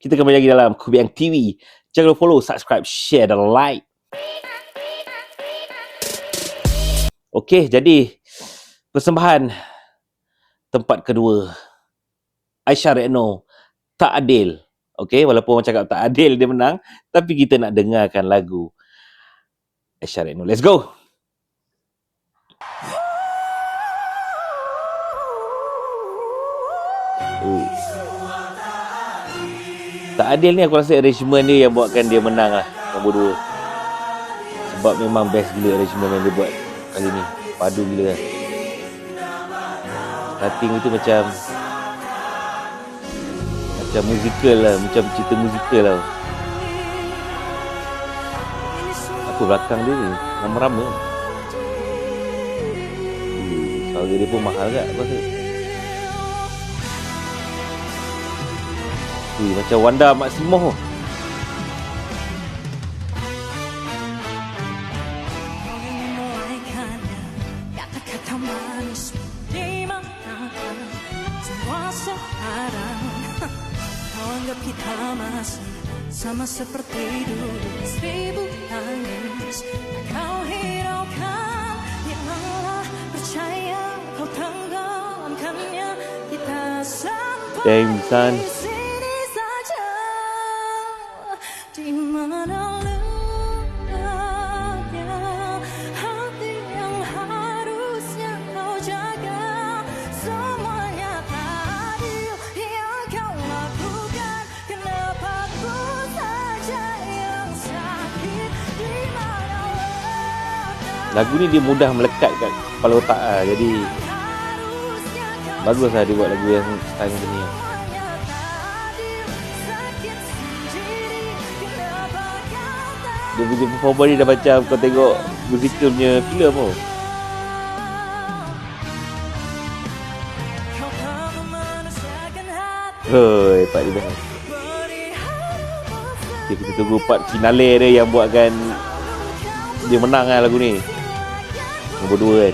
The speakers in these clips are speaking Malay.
Kita kembali lagi dalam Kubiang TV. Jangan lupa follow, subscribe, share dan like. Okey, jadi persembahan tempat kedua Aisyah Rekno, Tak Adil. Okey, walaupun orang cakap tak adil dia menang, tapi kita nak dengarkan lagu Aisyah Rekno. Let's go. Tak Adil ni aku rasa arrangement dia yang buatkan dia menang lah, nombor 2. Sebab memang best gila arrangement yang dia buat kali ni. Padu gila lah. Starting itu macam musikal lah, macam cerita musikal lah. Aku belakang dia ni rama-rama. Suara dia pun mahal kat aku rasa. Macam Wanda Maximoff. Kita masih sama seperti dulu, 1000 tangis kau hiraukan, janganlah percaya kau tenggelamkannya, kita sampai di sini saja, di mana letaknya hati yang harusnya kau jaga, semuanya tak adil yang kau lakukan. Lagu ni dia mudah melekat kat kepala otak lah. Jadi bagus lah dia buat lagu yang style macam ni lah. Dia punya performer ni dah macam kau tengok musikal punya filem tau. Hoi, part dia dah. Okay, kita tunggu part finale dia yang buatkan dia menang lah lagu ni. Nombor 2 kan.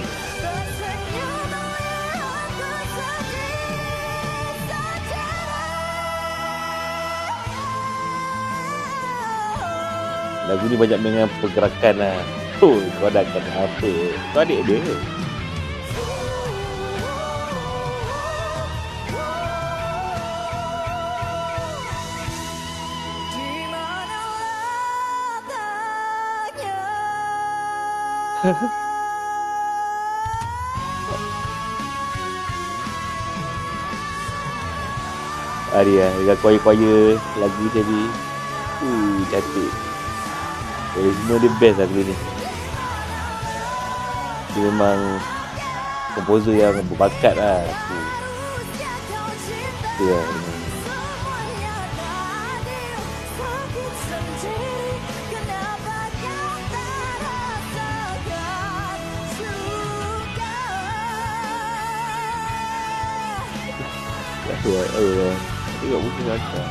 Lagu ni banyak dengan pergerakan lah. Oh, kau dah kata apa? Kau adik dia. Dia dengan choir-choir lagu jadi cantik. Jadi semua dia best lagu ni. Dia memang komposer yang berbakat lah. Itu lah. Tengok muka kakak.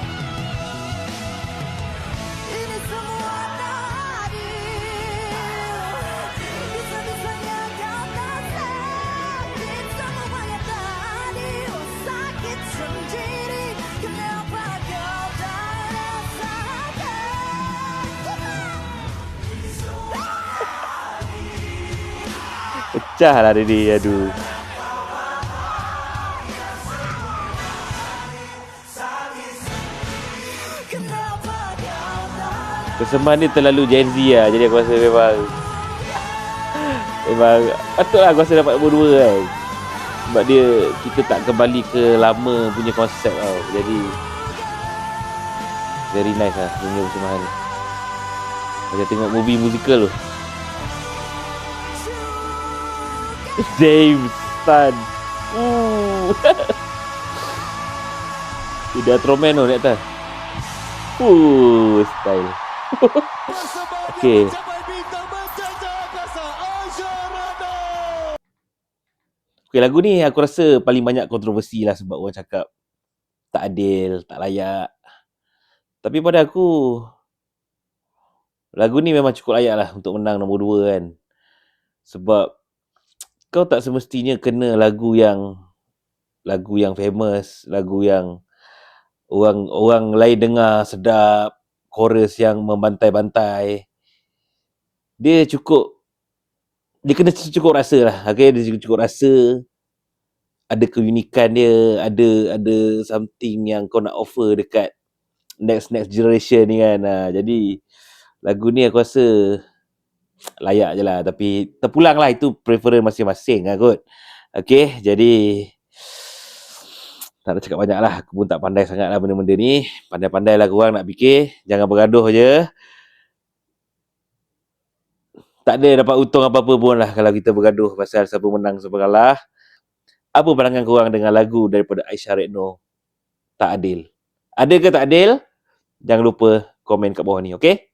Pecah lah dia ni, aduh. Persembahan dia terlalu Gen Z lah. Jadi aku rasa memang patut lah aku rasa dapat nombor 2 kan. Sebab dia, kita tak kembali ke lama punya konsep tau. Jadi very nice lah punya persembahan ni. Macam tengok movie musical tu. James Tan. Dia Troman tu ni atas. Style. Okay. Okay, lagu ni aku rasa paling banyak kontroversi lah sebab orang cakap tak adil, tak layak. Tapi pada aku, lagu ni memang cukup layak lah untuk menang nombor 2 kan. Sebab kau tak semestinya kena lagu yang famous, lagu yang Orang lain dengar sedap, chorus yang membantai-bantai. Dia kena cukup rasa lah. Okay, dia cukup rasa, ada keunikan dia, ada something yang kau nak offer dekat next generation ni kan. Jadi lagu ni aku rasa layak je lah. Tapi terpulang lah, itu preference masing-masing lah kot. Okay, jadi tak nak cakap banyak lah. Aku pun tak pandai sangat lah benda-benda ni. Pandai-pandai lah korang nak fikir. Jangan bergaduh je. Tak ada dapat untung apa-apa pun lah kalau kita bergaduh pasal siapa menang, siapa kalah. Apa pandangan korang dengan lagu daripada Aisyah Redno, Tak Adil? Ada ke tak adil? Jangan lupa komen kat bawah ni, okay?